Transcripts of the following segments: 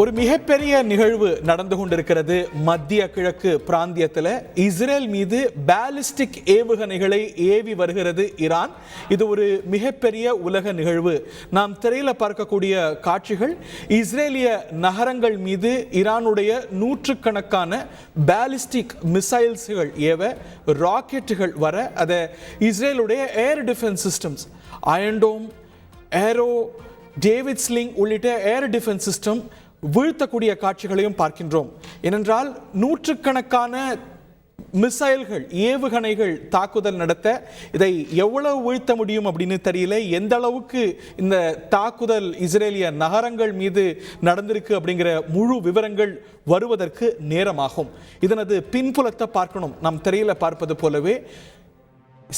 ஒரு மிகப்பெரிய நிகழ்வு நடந்து கொண்டிருக்கிறது. மத்திய கிழக்கு பிராந்தியத்தில் இஸ்ரேல் மீது பாலிஸ்டிக் ஏவுகணைகளை ஏவி வருகிறது ஈரான். இது ஒரு மிகப்பெரிய உலக நிகழ்வு. நாம் திரையில பார்க்கக்கூடிய காட்சிகள் இஸ்ரேலிய நகரங்கள் மீது ஈரானுடைய நூற்றுக்கணக்கான பாலிஸ்டிக் மிசைல்ஸ்கள் ஏவ, ராக்கெட்டுகள் வர, அதை இஸ்ரேலுடைய ஏர் டிஃபென்ஸ் சிஸ்டம்ஸ் அயன் டோம், ஏரோ, டேவிட் ஸ்லிங் உள்ளிட்ட ஏர் டிஃபென்ஸ் சிஸ்டம் வீழ்த்தக்கூடிய காட்சிகளையும் பார்க்கின்றோம். ஏனென்றால் நூற்றுக்கணக்கான மிசைல்கள், ஏவுகணைகள் தாக்குதல் நடத்த இதை எவ்வளவு வீழ்த்த முடியும் அப்படின்னு தெரியல. எந்த அளவுக்கு இந்த தாக்குதல் இஸ்ரேலிய நகரங்கள் மீது நடந்திருக்கு அப்படிங்கிற முழு விவரங்கள் வருவதற்கு நேரமாகும். இதனது பின்புலத்தை பார்க்கணும். நாம் திரையில பார்ப்பது போலவே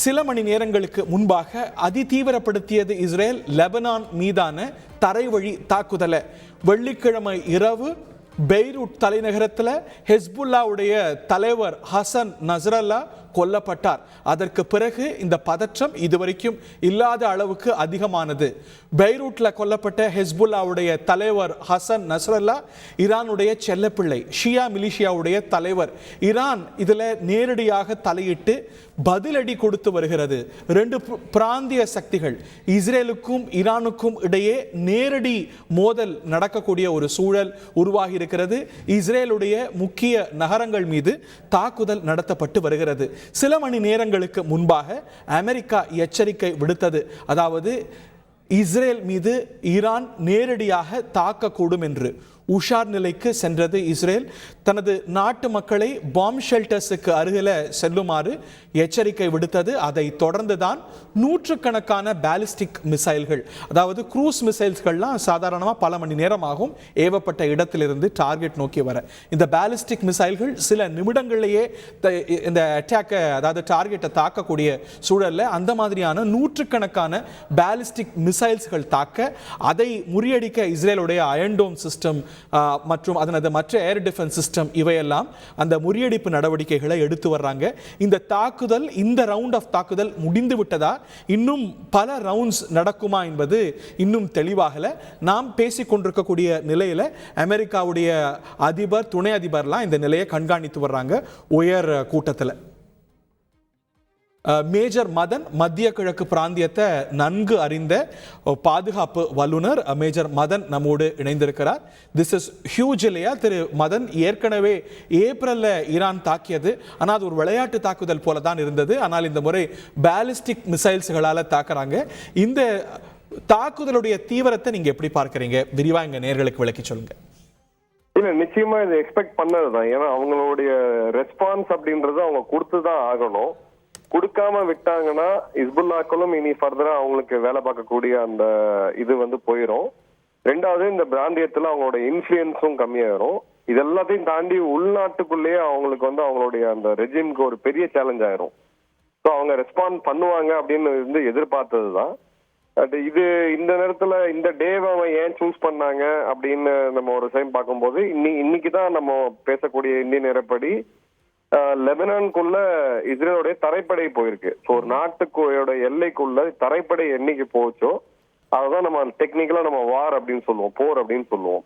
சில மணி நேரங்களுக்கு முன்பாக அதிதீவிரப்படுத்தியது இஸ்ரேல் லெபனான் மீதான தரைவழி தாக்குதலை. வெள்ளிக்கிழமை இரவு பெய்ரூட் தலைநகரத்தில் ஹெஸ்புல்லாவுடைய தலைவர் ஹசன் நஸ்ரல்லா கொல்லப்பட்டார். அதற்கு பிறகு இந்த பதற்றம் இதுவரைக்கும் இல்லாத அளவுக்கு அதிகமானது. பெய்ரூட்ல கொல்லப்பட்ட ஹெஸ்புல்லாவுடைய தலைவர் ஹசன் நஸ்ரல்லா ஈரானுடைய செல்லப்பிள்ளை, ஷியா மிலிஷியாவுடைய தலைவர். ஈரான் இதில் நேரடியாக தலையிட்டு பதிலடி கொடுத்து வருகிறது. ரெண்டு பிராந்திய சக்திகள், இஸ்ரேலுக்கும் ஈரானுக்கும் இடையே நேரடி மோதல் நடக்கக்கூடிய ஒரு சூழல் உருவாகி இருக்கிறது. இஸ்ரேலுடைய முக்கிய நகரங்கள் மீது தாக்குதல் நடத்தப்பட்டு வருகிறது. சில மணி நேரங்களுக்கு முன்பாக அமெரிக்கா எச்சரிக்கை விடுத்தது. அதாவது இஸ்ரேல் மீது ஈரான் நேரடியாக தாக்கக்கூடும் என்று. உஷார் நிலைக்கு சென்றது இஸ்ரேல். தனது நாட்டு மக்களை பாம் ஷெல்டர்ஸுக்கு அருகில் செல்லுமாறு எச்சரிக்கை விடுத்தது. அதை தொடர்ந்துதான் நூற்றுக்கணக்கான பாலிஸ்டிக் மிசைல்கள், அதாவது க்ரூஸ் மிசைல்ஸ்கள்லாம் சாதாரணமாக பல மணி நேரம் ஆகும் ஏவப்பட்ட இடத்திலிருந்து டார்கெட் நோக்கி வர. இந்த பாலிஸ்டிக் மிசைல்கள் சில நிமிடங்களிலேயே இந்த அட்டாக்கை, அதாவது டார்கெட்டை தாக்கக்கூடிய சூழலில் அந்த மாதிரியான நூற்றுக்கணக்கான பாலிஸ்டிக் மிசைல்ஸ்கள் தாக்க, அதை முறியடிக்க இஸ்ரேலுடைய அயன் டோம் சிஸ்டம் மற்றும் அதனது மற்ற ஏர் டிஃபென்ஸ் சிஸ்டம் இவையெல்லாம் அந்த முறியடிப்பு நடவடிக்கைகளை எடுத்து வர்றாங்க. இந்த தாக்குதல், இந்த ரவுண்ட் ஆஃப் தாக்குதல் முடிந்து விட்டதா, இன்னும் பல ரவுண்ட்ஸ் நடக்குமா என்பது இன்னும் தெளிவாகல. நாம் பேசிக் கொண்டிருக்கக்கூடிய நிலையில அமெரிக்காவுடைய அதிபர், துணை அதிபர்லாம் இந்த நிலையை கண்காணித்து வர்றாங்க உயர் கூட்டத்தில். மேஜர் மதன் மத்திய கிழக்கு பிராந்தியத்தை நன்கு அறிந்த பாதுகாப்பு வல்லுநர் மேஜர் மதன் நம்மோடு இணைந்திருக்கிறார். திஸ் இஸ் ஹியூஜ் இல்லையா திரு மதன்? ஏற்கனவே ஏப்ரல்ல ஈரான் தாக்கியது, ஆனால் அது ஒரு விளையாட்டு தாக்குதல் போல தான் இருந்தது. ஆனால் இந்த முறை பாலிஸ்டிக் மிசைல்ஸ்களால தாக்குறாங்க. இந்த தாக்குதலுடைய தீவிரத்தை நீங்க எப்படி பார்க்கறீங்க? விரிவா எங்க நேயர்களுக்கு விளக்கி சொல்லுங்க. இல்ல, நிச்சயமா இது எக்ஸ்பெக்ட் பண்ணதுதான். ஏன்னா அவங்களுடைய ரெஸ்பான்ஸ் அப்படின்றது அவங்க கொடுத்துதான் ஆகணும். கொடுக்காம விட்டாங்கன்னா ஹிஸ்புல்லாக்களும் இனி ஃபர்தரா அவங்களுக்கு வேலை பார்க்கக்கூடிய அந்த இது போயிடும். ரெண்டாவது, இந்த பிராந்தியத்துல அவங்களோட இன்ஃபுளுன்ஸும் கம்மியாயிரும். இது எல்லாத்தையும் தாண்டி உள்நாட்டுக்குள்ளேயே அவங்களுக்கு அவங்களுடைய அந்த ரெஜிம்க்கு ஒரு பெரிய சேலஞ்ச் ஆயிரும். ஸோ அவங்க ரெஸ்பாண்ட் பண்ணுவாங்க அப்படின்னு எதிர்பார்த்ததுதான். இது இந்த நேரத்துல இந்த டேவை அவன் ஏன் சூஸ் பண்ணாங்க அப்படின்னு நம்ம ஒரு டைம் பார்க்கும்போது, இன்னைக்குதான் நம்ம பேசக்கூடிய இந்திய நேரப்படி லெபனானுக்குள்ள இஸ்ரேலுடைய தரைப்படை போயிருக்கு. ஸோ ஒரு நாட்டுக்குள்ள எல்லைக்குள்ள தரைப்படை என்னைக்கு போச்சோ அதுதான் நம்ம டெக்னிக்கலா நம்ம வார் அப்படின்னு சொல்லுவோம், போர் அப்படின்னு சொல்லுவோம்.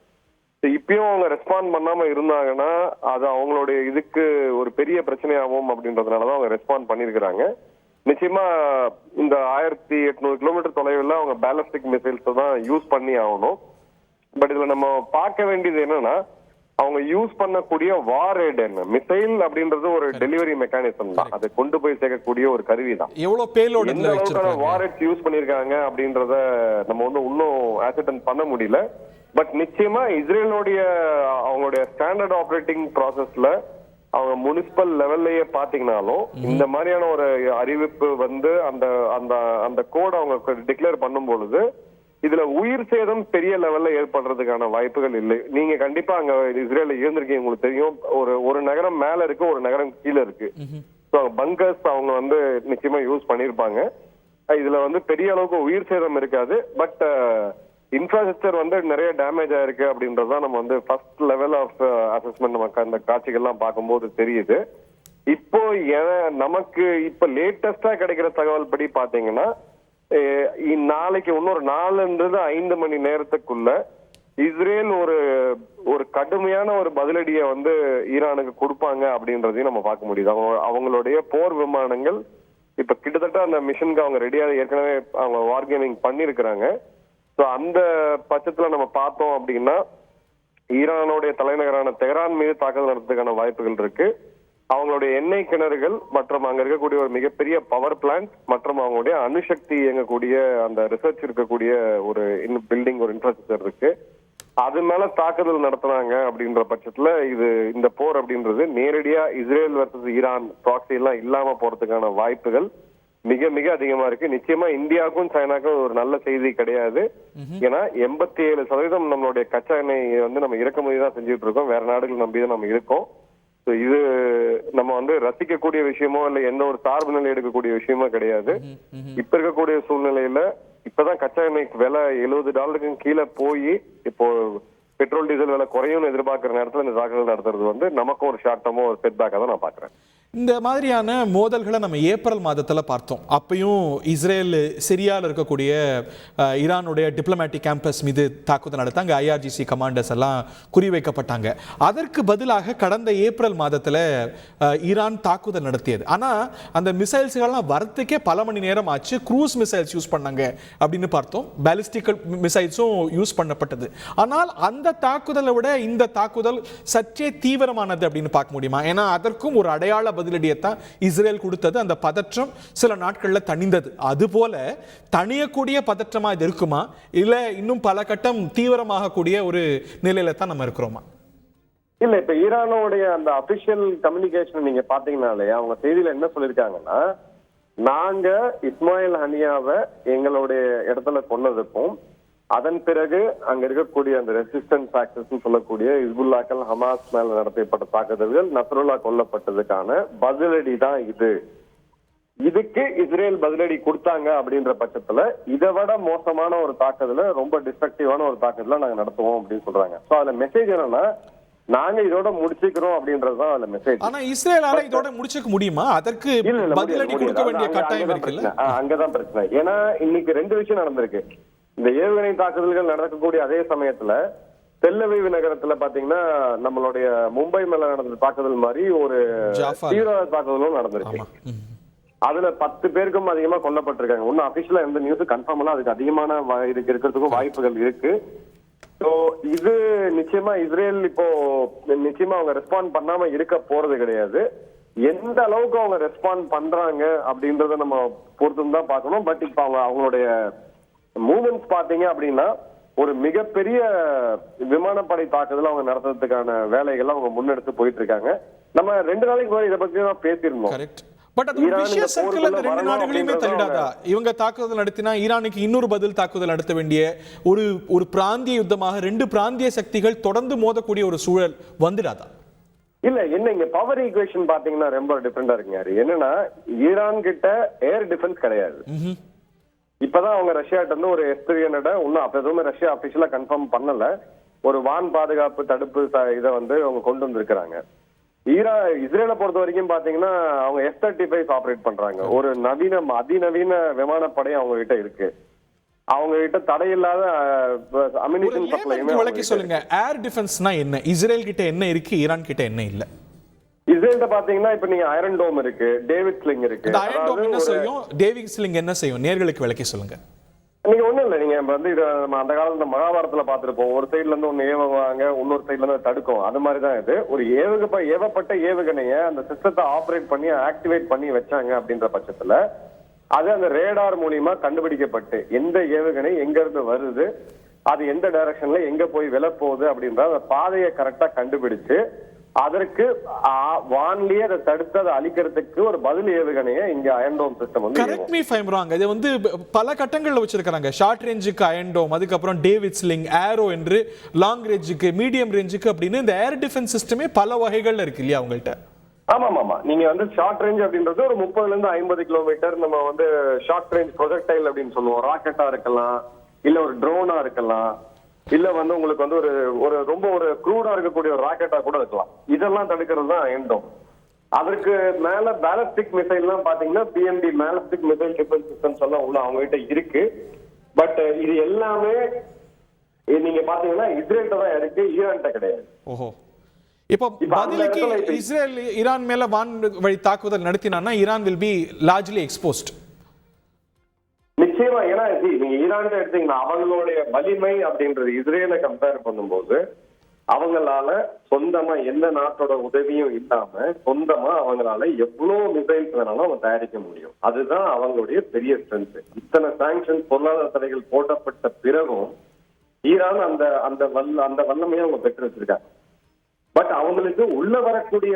இப்பயும் அவங்க ரெஸ்பாண்ட் பண்ணாம இருந்தாங்கன்னா அது அவங்களுடைய இதுக்கு ஒரு பெரிய பிரச்சனையாகும் அப்படின்றதுனாலதான் அவங்க ரெஸ்பாண்ட் பண்ணிருக்கிறாங்க. நிச்சயமா இந்த 1800 கிலோமீட்டர் தொலைவில் அவங்க பாலிஸ்டிக் மிசைல்ஸ் தான் யூஸ் பண்ணி ஆகணும். பட் இதுல நம்ம பார்க்க வேண்டியது என்னன்னா, அவங்க யூஸ் பண்ணக்கூடிய வாரேட் என்ன, மிசைல் அப்படின்றது ஒரு டெலிவரி மெக்கானிசம் தான், அதை கொண்டு போய் சேர்க்கக்கூடிய ஒரு கருவி தான். எவ்வளவு பேலோட் எந்த அளவுக்கான வாரேட்ஸ் யூஸ் பண்ணிருக்காங்க அப்படின்றத நம்ம வந்து இன்னும் ஆசர்டன் பண்ண முடியல. பட் நிச்சயமா இஸ்ரேலுடைய அவங்களுடைய ஸ்டாண்டர்ட் ஆபரேட்டிங் ப்ராசஸ்ல அவங்க முனிசிபல் லெவல்லயே பாத்தீங்கன்னாலும் இந்த மாதிரியான ஒரு அறிவிப்பு வந்து அந்த அந்த அந்த கோட் அவங்க டிக்ளேர் பண்ணும் பொழுது இதுல உயிர் சேதம் பெரிய லெவல்ல ஏற்படுறதுக்கான வாய்ப்புகள் இல்லை. நீங்க கண்டிப்பா அங்க இஸ்ரேல இருந்திருக்கீங்க, உங்களுக்கு தெரியும். ஒரு நகரம் மேல இருக்கு, ஒரு நகரம் கீழே இருக்கு. பங்கர்ஸ் அவங்க வந்து நிச்சயமா யூஸ் பண்ணிருப்பாங்க. இதுல வந்து பெரிய அளவுக்கு உயிர் சேதம் இருக்காது. பட் இன்ஃப்ராஸ்ட்ரக்சர் வந்து நிறைய டேமேஜ் ஆயிருக்கு அப்படின்றதுதான் நம்ம வந்து ஃபர்ஸ்ட் லெவல் ஆஃப் அசஸ்மெண்ட் நமக்கு அந்த காட்சிகள்லாம் பார்க்கும்போது தெரியுது. இப்போ நமக்கு இப்ப லேட்டஸ்டா கிடைக்கிற தகவல் படி பாத்தீங்கன்னா, நாளைக்கு இன்னொரு 4-5 மணி நேரத்துக்குள்ள இஸ்ரேல் ஒரு கடுமையான ஒரு பதிலடியை வந்து ஈரானுக்கு கொடுப்பாங்க அப்படின்றதையும் நம்ம பார்க்க முடியுது. அவங்களுடைய போர் விமானங்கள் இப்ப கிட்டத்தட்ட அந்த மிஷனுக்கு அவங்க ரெடியாக ஏற்கனவே அவங்க வார்கேமிங் பண்ணிருக்கிறாங்க. சோ அந்த பட்சத்துல நம்ம பார்த்தோம் அப்படின்னா, ஈரானுடைய தலைநகரான தெஹ்ரான் மீது தாக்குதல் நடத்துறதுக்கான வாய்ப்புகள் இருக்கு. அவங்களுடைய எண்ணெய் கிணறுகள் மற்றும் அங்க இருக்கக்கூடிய ஒரு மிகப்பெரிய பவர் பிளான்ட் மற்றும் அவங்களுடைய அணுசக்தி இயங்கக்கூடிய அந்த ரிசர்ச் இருக்கக்கூடிய ஒரு பில்டிங், ஒரு இன்ஃப்ராஸ்ட்ரக்சர் இருக்கு. அது மேல தாக்குதல் நடத்துனாங்க அப்படின்ற பட்சத்துல இந்த போர் அப்படின்றது நேரடியா இஸ்ரேல் வர்சஸ் ஈரான் ப்ராக்ஸி எல்லாம் இல்லாம போறதுக்கான வாய்ப்புகள் மிக மிக அதிகமா இருக்கு. நிச்சயமா இந்தியாவுக்கும் சைனாக்கும் ஒரு நல்ல செய்தி கிடையாது. ஏன்னா 87% நம்மளுடைய கச்சா எண்ணெய் வந்து நம்ம இறக்குமதி தான் செஞ்சுட்டு இருக்கோம், வேற நாடுகள் நம்பிதான் நம்ம இருக்கோம். இது நம்ம வந்து ரசிக்கக்கூடிய விஷயமோ இல்ல எந்த ஒரு சார்பு நிலை எடுக்கக்கூடிய விஷயமோ கிடையாது. இப்ப இருக்கக்கூடிய சூழ்நிலையில இப்பதான் கச்சா எண்ணெய்க்கு விலை $70 கீழே போய் இப்போ பெட்ரோல் டீசல் விலை குறையும்னு எதிர்பார்க்கிற நேரத்துல இந்த தாக்குதல் நடத்துறது வந்து நமக்கும் ஒரு ஷார்ட் டர்மோ ஒரு செட்பேக்கா தான் நான் பாக்குறேன். இந்த மாதிரியான மோதல்களை நம்ம ஏப்ரல் மாதத்தில் பார்த்தோம். அப்பையும் இஸ்ரேல் சிரியாவில் இருக்கக்கூடிய ஈரானுடைய டிப்ளமேட்டிக் கேம்பஸ் மீது தாக்குதல் நடத்த அங்கே IRGC கமாண்டர்ஸ் எல்லாம் குறிவைக்கப்பட்டாங்க. அதற்கு பதிலாக கடந்த ஏப்ரல் மாதத்தில் ஈரான் தாக்குதல் நடத்தியது. ஆனால் அந்த மிசைல்ஸ்கள்லாம் வரத்துக்கே பல மணி நேரம் ஆச்சு. க்ரூஸ் மிசைல்ஸ் யூஸ் பண்ணாங்க அப்படின்னு பார்த்தோம். பேலிஸ்டிக் மிசைல்ஸும் யூஸ் பண்ணப்பட்டது. ஆனால் அந்த தாக்குதலை விட இந்த தாக்குதல் சற்றே தீவிரமானது அப்படின்னு பார்க்க முடியுமா? ஏன்னா அதற்கும் ஒரு அடையாள பதிலடியத்தான் இஸ்ரேல் கொடுத்தது. அந்த பதற்றம் சில நாட்கள்ல தணிந்தது. அதுபோல தணியக்கூடிய பதற்றமா இது இருக்குமா, இல்ல இன்னும் பல கட்டம் தீவிரமாக கூடிய ஒரு நிலையில தான் நம்ம இருக்கிறோமா? இல்ல, இப்ப ஈரானோடைய அந்த அபிஷியல் கம்யூனிகேஷன் நீங்க பாத்தீங்கன்னாலே அவங்க செய்தியில என்ன சொல்லிருக்காங்கன்னா, நாங்க இஸ்மாயில் ஹனியாவை எங்களுடைய இடத்துல கொன்னதுக்கும் அதன் பிறகு அங்க இருக்கக்கூடிய அந்த ரெசிஸ்டன்ஸ் ஆக்சஸ் சொல்லக்கூடிய இஸ்புல்லாக்கள் ஹமாஸ் மேல நடத்தப்பட்ட தாக்குதல்கள், நஸ்ருல்லா கொல்லப்பட்டதுக்கான பதிலடி தான் இது. இதுக்கு இஸ்ரேல் பதிலடி கொடுத்தாங்க அப்படின்ற பட்சத்துல இதை விட மோசமான ஒரு தாக்குதல, ரொம்ப டிஸ்ட்ரக்டிவான ஒரு தாக்குதல நாங்க நடத்துவோம் அப்படின்னு சொல்றாங்க. சோ அதுல மெசேஜ் என்னன்னா, நாங்க இதோட முடிச்சுக்கிறோம் அப்படின்றதுதான் அதுல மெசேஜ். ஆனா இஸ்ரேலால இதோட முடிச்சுக்க முடியுமா? அதற்கு பதிலடி கொடுக்க வேண்டிய கட்டாயம் இருக்குல்ல? அங்கதான் பிரச்சனை. ஏன்னா இன்னைக்கு 2 விஷயம் நடந்திருக்கு. இந்த ஏவுகணை தாக்குதல்கள் நடக்கக்கூடிய அதே சமயத்துல தெல்லவீவு நகரத்துல பாத்தீங்கன்னா நம்மளுடைய மும்பை மேல நடந்த தாக்குதல் மாதிரி ஒரு தீவிரவாத தாக்குதலும் நடந்திருக்கு. அதுல 10 பேருக்கும் அதிகமா கொல்லப்பட்டிருக்காங்க. ஒன்னும் அபிஷியலா எந்த நியூஸ் கன்ஃபார்ம் எல்லாம் அதுக்கு அதிகமான இருக்கிறதுக்கும் வாய்ப்புகள் இருக்கு. சோ இது நிச்சயமா இஸ்ரேல் இப்போ நிச்சயமா அவங்க ரெஸ்பாண்ட் பண்ணாம இருக்க போறது கிடையாது. எந்த அளவுக்கு அவங்க ரெஸ்பாண்ட் பண்றாங்க அப்படின்றத நம்ம பொறுத்து தான் பார்க்கணும். பட் இப்ப அவங்களுடைய மூவ்மெண்ட்ஸ் பாத்தீங்க அப்படின்னா ஒரு மிகப்பெரிய விமானப்படை தாக்குதல் அவங்க நடத்துறதுக்கான வேலைகள் அவங்க முன்னெடுத்து போயிட்டு இருக்காங்க. நம்ம 2 நாளைக்கு முன்னாடி இதை பத்தி தான் பேசியிருந்தோம். பட் அது விஷய சர்க்கிள் அந்த 2 நாடுகளையுமே தள்ளிடாதா? இவங்க தாக்குதல் நடத்தினா ஈரானுக்கு இன்னொரு பதில் தாக்குதல் நடத்த வேண்டிய ஒரு பிராந்திய யுத்தமாக 2 பிராந்திய சக்திகள் தொடர்ந்து மோதக்கூடிய ஒரு சூழல் வந்துடாதா? இல்ல, என்ன இங்க பவர் ஈக்குவேஷன் பாத்தீங்கன்னா ரொம்ப டிஃபரெண்டா இருக்குங்க. என்னன்னா ஈரான் கிட்ட ஏர் டிஃபென்ஸ் கிடையாது. இப்பதான் அவங்க ரஷ்யாட்ட இருந்து ஒரு S-300 இன்னும் அப்ப எதுவுமே ரஷ்யா அபிஷியலா கன்ஃபார்ம் பண்ணல, ஒரு வான் பாதுகாப்பு தடுப்பு இதை வந்து அவங்க கொண்டு வந்திருக்கிறாங்க. இஸ்ரேலை பொறுத்த வரைக்கும் பாத்தீங்கன்னா அவங்க F-35 ஆபரேட் பண்றாங்க. ஒரு அதிநவீன விமானப்படை அவங்க கிட்ட இருக்கு. அவங்க கிட்ட தடையில்லாத அம்யூனிஷன் சப்ளையுமே. விளக்கி சொல்லுங்க, ஏர் டிஃபென்ஸ்னா என்ன? இஸ்ரேல் கிட்ட என்ன இருக்கு, ஈரான் கிட்ட என்ன இல்ல? இஸ்ரேல்ல பாத்தீங்கன்னா இப்ப நீங்க ஐரன் டோம் இருக்கு, டேவிட் ஸ்லிங் இருக்கு. ஐரன் டோம் என்ன செய்யும், டேவிட் ஸ்லிங் என்ன செய்யும்? நேர்களுக்கு விளக்கி சொல்லுங்க. நீங்க ஒண்ணும் இல்ல, நீங்க வந்து இது நம்ம அந்த காலத்துல மகாபாரதத்துல பாத்துருப்போம். ஒரு சைடுல இருந்து ஒண்ணு ஏவுவாங்க, இன்னொரு சைடுல இருந்து தடுக்கும். அது மாதிரிதான் இது. ஒரு ஏவப்பட்ட ஏவுகணைய அந்த சிஸ்டத்தை ஆபரேட் பண்ணி ஆக்டிவேட் பண்ணி வச்சாங்க அப்படின்ற பட்சத்துல அது அந்த ரேடார் மூலியமா கண்டுபிடிக்கப்பட்டு எந்த ஏவுகணை எங்க இருந்து வருது, அது எந்த டைரக்ஷன்ல எங்க போய் விழ போகுது அப்படின்ற அந்த பாதையை கரெக்டா கண்டுபிடிச்சு அதற்கு வான்லயே அதை தடுத்து அதை அழிக்கிறதுக்கு ஒரு பதில் ஏவுகணையை இங்க அயன் டோம் சிஸ்டம் வந்து. Correct me if I am wrong. இது வந்து பல கட்டங்கள்ல வச்சிருக்காங்க. ஷார்ட் ரேஞ்சுக்கு அயன் டோம், அதுக்கப்புறம் டேவிட் ஸ்லிங், ஏரோ என்று லாங் ரேஞ்சுக்கு, மீடியம் ரேஞ்சுக்கு அப்படின்னு இந்த ஏர் டிஃபென்ஸ் சிஸ்டமே பல வகைகள்ல இருக்கு இல்லையா உங்கள்கிட்ட? ஆமா. நீங்க வந்து ஷார்ட் ரேஞ்ச் அப்படின்றது ஒரு 30 இருந்து 50 கிலோமீட்டர் நம்ம வந்து ஷார்ட் ரேஞ்ச் ப்ரொஜெக்டைல் அப்படின்னு சொல்லுவோம். ராக்கெட்டா இருக்கலாம், இல்ல ஒரு ட்ரோனா இருக்கலாம், இல்ல வந்து உங்களுக்கு வந்து ஒரு ரொம்ப ஒரு க்ரூடா இருக்கக்கூடிய ஒரு ராக்கெட்டா கூட இருக்கலாம். இதெல்லாம் தடுக்கிறது தான் அயன் டோம். அதற்கு மேல பேலஸ்டிக் மிசைல் எல்லாம் பாத்தீங்கன்னா BMT ballistic missile defence systems எல்லாம் உள்ள அவங்க கிட்ட இருக்கு. பட் இது எல்லாமே நீங்க பாத்தீங்கன்னா இஸ்ரேல்கிட்ட தான் இருக்கு, ஈரான்கிட்ட கிடையாது. ஓஹோ. இப்போ பதிலுக்கு இஸ்ரேல் ஈரான் மேல வான் வழி தாக்குதல் நடத்தினான்னா Iran will be largely exposed. நிச்சயமா. ஏன்னா நீங்க ஈரான் எடுத்தீங்கன்னா அவங்களுடைய வலிமை அப்படின்றது இஸ்ரேலை கம்பேர் பண்ணும்போது அவங்களால சொந்தமா எந்த நாட்டோட உதவியும் இல்லாம சொந்தமா அவங்களால எவ்வளவு மிசைல்ஸ் வேணாலும் அவங்க தயாரிக்க முடியும். அதுதான் அவங்களுடைய பெரிய ஸ்ட்ரென்த். இத்தனை சாங்ஷன் பொருளாதார தடைகள் போடப்பட்ட பிறகும் ஈரான் அந்த வல்லமையை அவங்க பெற்று வச்சிருக்காங்க. பட் அவங்களுக்கு உள்ள வரக்கூடிய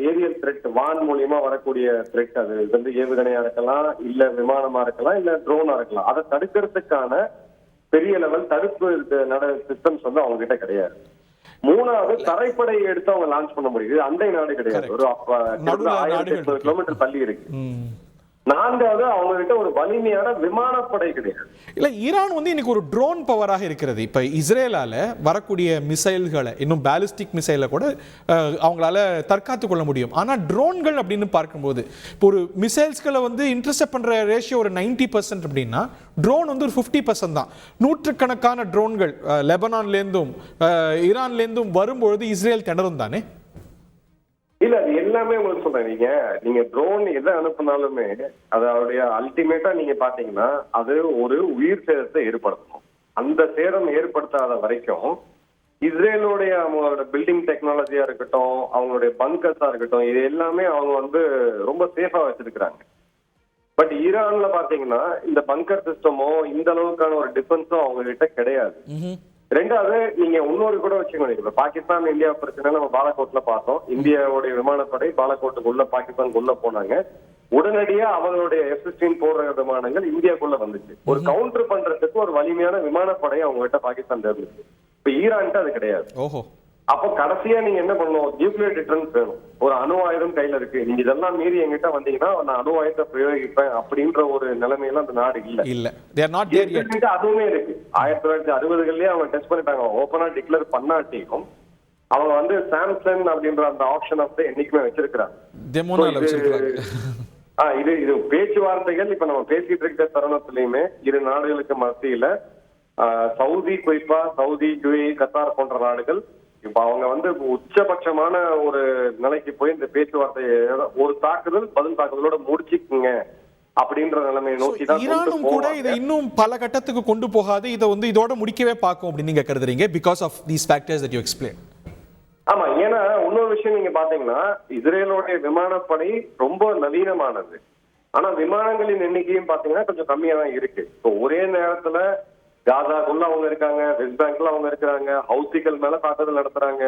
ஏரியல் த்ரெட், வான் மூலியமா வரக்கூடிய த்ரெட், அது வந்து ஏவுகணையா இருக்கலாம், இல்ல விமானமா இருக்கலாம், இல்ல ட்ரோனா இருக்கலாம், அதை தடுக்கிறதுக்கான பெரிய லெவல் தடுப்பு சிஸ்டம்ஸ் வந்து அவங்க கிட்ட கிடையாது. மூணாவது, தரைப்படையை எடுத்து அவங்க லான்ச் பண்ண முடியுது. அண்டை நாடு கிடையாது, ஒரு 1800 கிலோமீட்டர் தள்ளி இருக்கு. நான்காவது, அவங்க கிட்ட ஒரு வலிமையான விமானப்படை கிடையாது. இல்ல, ஈரான் வந்து இன்னைக்கு ஒரு ட்ரோன் பவராக இருக்கிறது. இப்ப இஸ்ரேலால வரக்கூடிய மிசைல்களை, இன்னும் பேலிஸ்டிக் மிசைலை கூட அவங்களால தற்காத்து கொள்ள முடியும். ஆனா ட்ரோன்கள் அப்படின்னு பார்க்கும்போது இப்போ ஒரு மிசைல்ஸ்களை வந்து இன்டர்செப்ட் பண்ற ரேஷியோ ஒரு 90% அப்படின்னா ட்ரோன் வந்து ஒரு 50% தான். நூற்றுக்கணக்கான ட்ரோன்கள் லெபனான்லேருந்தும் ஈரான்லேருந்தும் வரும்பொழுது இஸ்ரேல் திணறும் தானே? இல்ல, அது எல்லாமே உங்களுக்கு சொல்றேன். நீங்க ட்ரோன் எதை அனுப்புனாலுமே அதோடைய அல்டிமேட்டா நீங்க பாத்தீங்கன்னா அது ஒரு உயிர் சேதத்தை ஏற்படுத்தணும். அந்த சேதம் ஏற்படுத்தாத வரைக்கும் இஸ்ரேலுடைய அவங்களோட பில்டிங் டெக்னாலஜியா இருக்கட்டும், அவங்களுடைய பங்கர்ஸா இருக்கட்டும், இது எல்லாமே அவங்க வந்து ரொம்ப சேஃபா வச்சிருக்கிறாங்க. பட் ஈரான்ல பாத்தீங்கன்னா இந்த பங்கர் சிஸ்டமோ இந்த அளவுக்கான ஒரு டிஃபென்ஸோ அவங்க கிட்ட கிடையாது. ரெண்டாவது, நீங்க இன்னொரு கூட வச்சுக்கணும். இப்ப பாகிஸ்தான் இந்தியா பிரச்சனை நம்ம பாலக்கோட்ல பார்த்தோம். இந்தியாவுடைய விமானப்படை பாலக்கோட்டுக்குள்ள பாகிஸ்தானுக்குள்ள போனாங்க. உடனடியா அவங்களுடைய F-16 போடுற விமானங்கள் இந்தியாக்குள்ள வந்துச்சு. ஒரு கவுண்டர் பண்றதுக்கு ஒரு வலிமையான விமானப்படை அவங்க கிட்ட பாகிஸ்தான் இருந்துச்சு. இப்ப ஈரான்கிட்ட அது கிடையாது. அப்போ கடைசியா நீங்க என்ன பண்ணணும்? நியூக்ளியர் டிட்டரன்ஸ் வேணும். ஒரு அணு ஆயுதம் கையில இருக்கு, நீங்க இதெல்லாம் மீறி எங்கிட்ட வந்தீங்கன்னா நான் அணு ஆயுதத்தை பிரயோகிப்பேன் அப்படின்ற ஒரு நிலைமையில அந்த நாடு இல்ல. அதுவுமே இருக்கு. 1960கள்லயே அவங்க டெஸ்ட் பண்ணிட்டாங்க. ஓபனா டிக்ளேர் பண்ணாட்டியும் அவங்க வந்து சாம்சங் அப்படின்ற அந்த ஆப்ஷன் வந்து என்னைக்குமே வச்சிருக்கிறாங்க. இது பேச்சுவார்த்தைகள் இப்ப நம்ம பேசிட்டு இருக்கிற தருணத்திலயுமே இரு நாடுகளுக்கு மத்தியில சவுதி, குறிப்பா சவுதி, UAE, கத்தார் போன்ற நாடுகள் இப்ப அவங்க வந்து உச்சபட்சமான ஒரு நிலைக்கு போய் இந்த பேச்சுவார்த்தையை ஒரு தாக்குதல் பதில் தாக்குதலோட முடிச்சுக்குங்க அப்படின்ற நிலைமையை நோக்கி தான் ஈரானும் கூட இதை இன்னும் பல கட்டத்துக்கு கொண்டு போகாது, இதை வந்து இதோட முடிக்கவே பார்க்கும் அப்படின்னு நீங்க கருதுறீங்க, because of these factors that you explain. ஆமா, ஏன்னா இன்னொரு விஷயம் நீங்க பாத்தீங்கன்னா இஸ்ரேலோடைய விமானப்படை ரொம்ப நவீனமானது. ஆனா விமானங்களின் எண்ணிக்கையும் பாத்தீங்கன்னா கொஞ்சம் கம்மியா தான் இருக்கு. இப்போ ஒரே நேரத்துல காசாக்குள்ள அவங்க இருக்காங்க, வெஸ்ட் பேங்க்ல அவங்க இருக்கிறாங்க, ஹவுசிகள் மேல தாக்குதல் நடத்துறாங்க.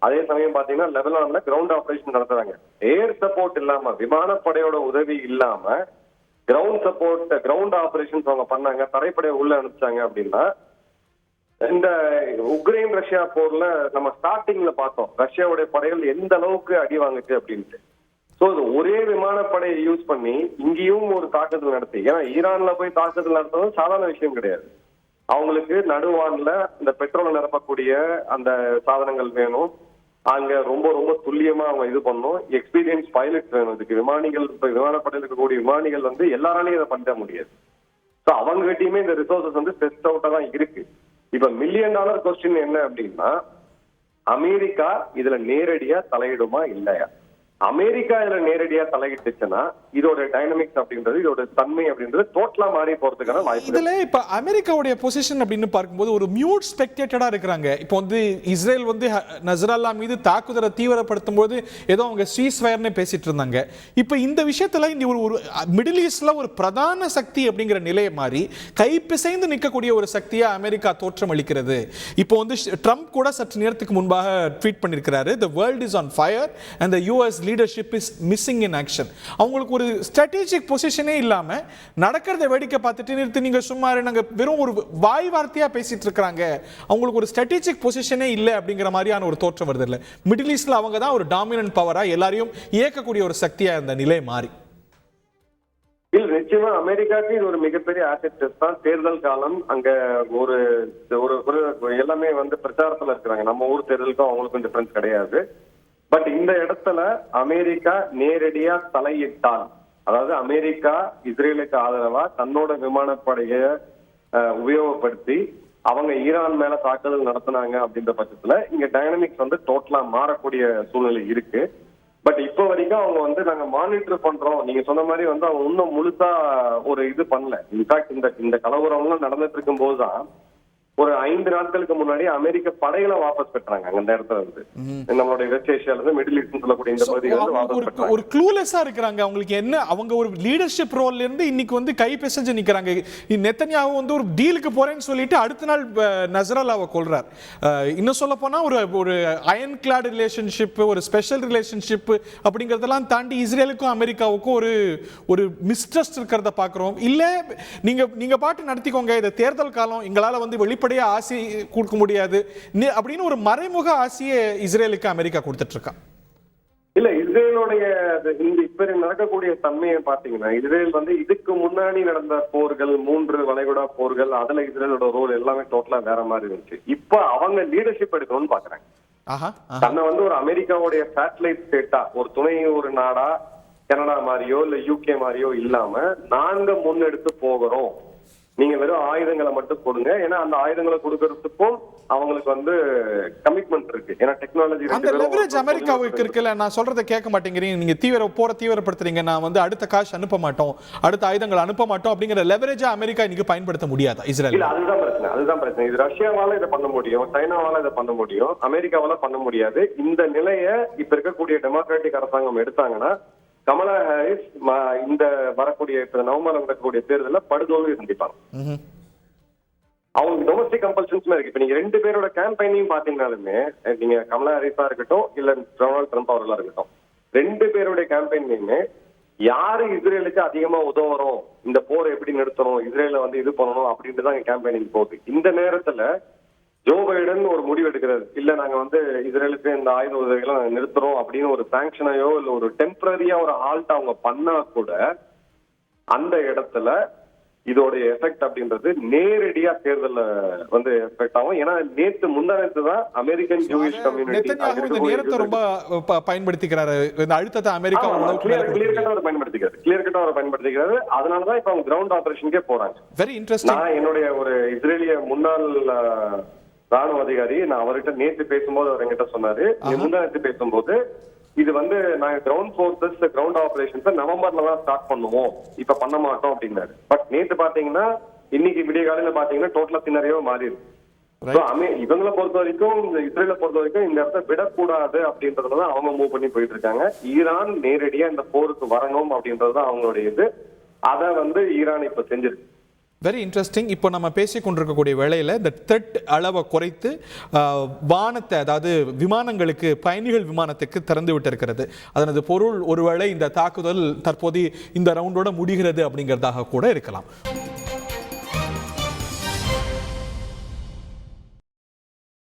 அதே சமயம் பாத்தீங்கன்னா லெபனான்ல கிரவுண்ட் ஆபரேஷன் நடத்துறாங்க. ஏர் சப்போர்ட் இல்லாம, விமானப்படையோட உதவி இல்லாம கிரவுண்ட் ஆபரேஷன்ஸ் அவங்க பண்ணாங்க, தரைப்படையை உள்ள அனுப்பிச்சாங்க அப்படின்னா இந்த உக்ரைன் ரஷ்யா போர்ல நம்ம ஸ்டார்டிங்ல பார்த்தோம் ரஷ்யாவுடைய படைகள் எந்த அளவுக்கு அடி வாங்குச்சு அப்படின்ட்டு. சோ ஒரே விமானப்படையை யூஸ் பண்ணி இங்கேயும் ஒரு தாக்குதல் நடத்தி, ஏன்னா ஈரான்ல போய் தாக்குதல் நடத்துறது சாதாரண விஷயம் கிடையாது. அவங்களுக்கு நடுவான்ல இந்த பெட்ரோல் நிரப்பக்கூடிய அந்த சாதனங்கள் வேணும். அங்க ரொம்ப ரொம்ப துல்லியமா அவங்க இது பண்ணும். எக்ஸ்பீரியன்ஸ் பைலட்ஸ் வேணும். இதுக்கு விமானிகள், இப்ப விமானப்படையில் இருக்கக்கூடிய விமானிகள் வந்து எல்லாராலையும் இதை பண்ண முடியாது. சோ அவங்க கிட்டயுமே இந்த ரிசோர்சஸ் வந்து டெஸ்ட் அவுட்டா தான் இருக்கு. இப்ப $1 மில்லியன் கொஸ்டின் என்ன அப்படின்னா, அமெரிக்கா இதுல நேரடியா தலையிடுமா இல்லையா? அமெரிக்கா இதுல நேரடியா தலையிட்டுச்சுன்னா இதோட டைனமிக்ஸ் அப்படின்றது, இதோட தன்மை அப்படின்றது டோட்டலா மாறி போறதுக்கான வாய்ப்பு. இதுல இப்ப அமெரிக்காவுடைய பொசிஷன் அப்படின்னு பார்க்கும்போது ஒரு மியூட் ஸ்பெக்டேட்டடா இருக்கிறாங்க. இப்போ வந்து இஸ்ரேல் வந்து நஸ்ரல்லா மீது தாக்குதலை தீவிரப்படுத்தும் போது ஏதோ அவங்க சீஸ் ஃபயர்னு பேசிட்டு இருந்தாங்க. இப்ப இந்த விஷயத்துல இந்த ஒரு மிடில் ஈஸ்ட்ல ஒரு பிரதான சக்தி அப்படிங்கிற நிலையை மாறி கைப்பிசைந்து நிற்கக்கூடிய ஒரு சக்தியா அமெரிக்கா தோற்றம் அளிக்கிறது. இப்போ வந்து ட்ரம்ப் கூட சற்று நேரத்துக்கு முன்பாக ட்வீட் பண்ணியிருக்கிறாரு, the world is on fire and the US leadership is missing in action. அவங்களுக்கு ஒரு ஸ்ட்ராட்டஜிக் பொசிஷனே இல்லாம நடக்கிறத வேடிக்கை பார்த்துட்டு நிறுத்தி நீங்க சும்மா நாங்க வெறும் ஒரு வாய் வார்த்தையா பேசிட்டு இருக்காங்க, அவங்களுக்கு ஒரு ஸ்ட்ராட்டஜிக் பொசிஷனே இல்லை அப்படிங்கிற மாதிரியான ஒரு தோற்றம் வருது. இல்லை, மிடில் ஈஸ்ட்ல அவங்க தான் ஒரு டாமினன்ட் பவரா எல்லாரையும் இயக்கக்கூடிய ஒரு சக்தியா இருந்த நிலை மாறி. இல்ல, நிச்சயமா அமெரிக்காவுக்கு இது ஒரு மிகப்பெரிய ஆசெட் தான். தேர்தல் காலம், அங்க ஒரு எல்லாமே வந்து பிரச்சாரத்துல இருக்கிறாங்க. நம்ம ஊர் தேர்தலுக்கும் அவங்களுக்கும் டிஃபரன்ஸ் கிடையாது. பட் இந்த இடத்துல அமெரிக்கா நேரடியா தலையிட்டால், அதாவது அமெரிக்கா இஸ்ரேலுக்கு ஆதரவா தன்னோட விமானப்படையை உபயோகப்படுத்தி அவங்க ஈரான் மேல தாக்குதல் நடத்தினாங்க அப்படின்ற பட்சத்துல இங்க டைனமிக்ஸ் வந்து டோட்டலா மாறக்கூடிய சூழ்நிலை இருக்கு. பட் இப்போ வரைக்கும் அவங்க வந்து நாங்க மானிட்டர் பண்றோம், நீங்க சொன்ன மாதிரி வந்து அவங்க இன்னும் முழுசா ஒரு இது பண்ணல. இன்ஃபேக்ட் இந்த கலவரம்லாம் நடந்துட்டு இருக்கும் போதுதான் ஒரு 5 நாட்களுக்கு முன்னாடி அமெரிக்க படைகளை வாபஸ் பெற்றாங்க. அந்த இடத்துல இருந்து நம்மளுடைய வெஸ்ட் ஏஷியால இருந்து மிடில் ஈஸ்ட் சொல்லக்கூடிய இந்த பகுதிகள் வந்து வாபஸ் பெற்றாங்க. ஒரு க்ளூலெஸ்ஸா இருக்காங்க. அவங்களுக்கு என்ன, அவங்க ஒரு லீடர்ஷிப் ரோல்ல இருந்து இன்னைக்கு வந்து கை பிசைஞ்சு நிக்கிறாங்க. நெத்தன்யாஹு வந்து ஒரு டீலுக்கு போறேன்னு சொல்லிட்டு அடுத்த நாள் நஸ்ரல்லாவை கொல்றார். இன்னும் சொல்ல போனா ஒரு அயன் கிளாட் ரிலேஷன்ஷிப், ஒரு ஸ்பெஷல் ரிலேஷன்ஷிப் அப்படிங்கறதெல்லாம் தாண்டி இஸ்ரேலுக்கும் அமெரிக்காவுக்கும் ஒரு மிஸ்ட்ரஸ்ட் இருக்கிறத பாக்குறோம். இல்ல நீங்க பாட்டு நடத்திக்கோங்க, இந்த தேர்தல் காலம் எங்களால வந்து வெளிப்படையா ஆசி கொடுக்க முடியாது அப்படின்னு ஒரு மறைமுக ஆசையை இஸ்ரேலுக்கு அமெரிக்கா கொடுத்துட்டு இருக்கா. இல்ல, இஸ்ரேலுடைய இப்ப நடக்கக்கூடிய தன்மையை பாத்தீங்கன்னா, இஸ்ரேல் வந்து இதுக்கு முன்னாடி நடந்த போர்கள், 3 வளைகுடா போர்கள், அதுல இஸ்ரேலோட ரோல் எல்லாமே டோட்டலா வேற மாதிரி இருந்துச்சு. இப்ப அவங்க லீடர்ஷிப் எடுக்கணும்னு பாக்குறாங்க. தன்னை வந்து ஒரு அமெரிக்காவுடைய சேட்டலைட் ஸ்டேட்டா, ஒரு துணை ஒரு நாடா, கனடா மாதிரியோ இல்ல யூகே மாதிரியோ இல்லாம நாங்க முன்னெடுத்து போகிறோம், நீங்க வெறும் ஆயுதங்களை மட்டும் கொடுங்க. ஏன்னா அந்த ஆயுதங்களை கொடுக்கறதுக்கும் அவங்களுக்கு வந்து கமிட்மெண்ட் இருக்கு. ஏன்னா டெக்னாலஜி அந்த லெவரேஜ் அமெரிக்காவுக்கு இருக்குல்ல. நான் சொல்றதை கேட்க மாட்டேங்கிறீங்க, நீங்க தீவிரப்படுத்துறீங்க, நான் வந்து அடுத்த காசு அனுப்ப மாட்டோம், அடுத்த ஆயுதங்களை அனுப்ப மாட்டோம் அப்படிங்கிற லெவரேஜா அமெரிக்கா இன்னைக்கு பயன்படுத்த முடியாதா இஸ்ரேல்? இல்ல, அதுதான் பிரச்சனை. இது ரஷ்யாவால இதை பண்ண முடியும், சைனாவால இதை பண்ண முடியும், அமெரிக்காவால பண்ண முடியாது. இந்த நிலைய இப்ப இருக்கக்கூடிய டெமோக்ராட்டிக் அரசாங்கம் எடுத்தாங்கன்னா கமலா ஹாரிஸ் இந்த வரக்கூடிய நவம்பர்ல நடக்கக்கூடிய தேர்தலில் படுதோல்வி சந்திப்பாங்க. அவங்களுக்கு டொமஸ்டிக் கம்பல்ஷன்ஸ்மே இருக்கு. இப்ப நீங்க 2 பேரோட கேம்பெயினையும் பாத்தீங்கன்னாலுமே, நீங்க கமலா ஹாரிஸா இருக்கட்டும் இல்ல டொனால்ட் ட்ரம்ப் அவர்களா இருக்கட்டும், 2 பேருடைய கேம்பெயின்லயுமே யாரு இஸ்ரேலுக்கு அதிகமா உதவுறோம், இந்த போரை எப்படி நிறுத்தணும், இஸ்ரேல வந்து இது பண்ணணும் அப்படின்ட்டு தான் கேம்பெயினிங் போகுது. இந்த நேரத்துல ஜோ பைடன் ஒரு முடிவு எடுக்கிறாரு, இல்ல நாங்க வந்து இஸ்ரேலுக்கு இந்த ஆயுத உதவிகளை நிறுத்துறோம் அப்படின்னு ஒரு சாங்ஷனையோ இல்ல ஒரு டெம்பரரியா ஒரு ஆல்ட் அவங்க பண்ணா கூட அந்த இடத்துல இதோட எஃபெக்ட் அப்படின்றது நேரடியா தேர்தல் வந்து எஃபெக்ட் ஆகும். ஏன்னா முந்தானத்து தான் அமெரிக்கன் ஜூயிஷ் கம்யூனிட்டி நேரத்தை ரொம்ப பயன்படுத்திக்கிறாரு, இந்த அழுத்தத்தை அமெரிக்கா கிளியர் கட்டா அவர் பயன்படுத்திக்கிறாரு. அதனாலதான் இப்ப அவங்க கிரவுண்ட் ஆபரேஷனுக்கே போறாங்க. Very interesting. நான் என்னுடைய ஒரு இஸ்ரேலிய முன்னாள் ராணுவ அதிகாரி, நான் அவர்கிட்ட நேற்று பேசும்போது அவர் என்கிட்ட சொன்னாரு, முந்தானத்து பேசும்போது இது வந்து நாங்க கிரவுண்ட் போர்சஸ் கிரவுண்ட் ஆபரேஷன்ஸ் நவம்பர்ல தான் ஸ்டார்ட் பண்ணுவோம், இப்ப பண்ண மாட்டோம் அப்படின்னாரு. பட் நேற்று பாத்தீங்கன்னா, இன்னைக்கு விடிய காலையில பாத்தீங்கன்னா டோட்டலா சின்னரியோ மாறி இருக்கு. இவங்களை பொறுத்த வரைக்கும், இஸ்ரேலை பொறுத்த வரைக்கும் இந்த இடத்த விடக்கூடாது அப்படின்றதுலதான் அவங்க மூவ் பண்ணி போயிட்டு இருக்காங்க. ஈரான் நேரடியா இந்த போருக்கு வரணும் அப்படின்றதுதான் அவங்களுடைய இது. அதை வந்து ஈரான் இப்ப செஞ்சிருக்கு. Very interesting. இப்போ நம்ம பேசிக் கொண்டிருக்கக்கூடிய வேளையில் இந்த த்ரெட் அளவை குறைத்து வானத்தை, அதாவது விமானங்களுக்கு, பயணிகள் விமானத்துக்கு திறந்து விட்டிருக்கிறது. அதனது பொருள் ஒருவேளை இந்த தாக்குதல் தற்போது இந்த ரவுண்டோட முடிகிறது அப்படிங்கிறதாக கூட இருக்கலாம்.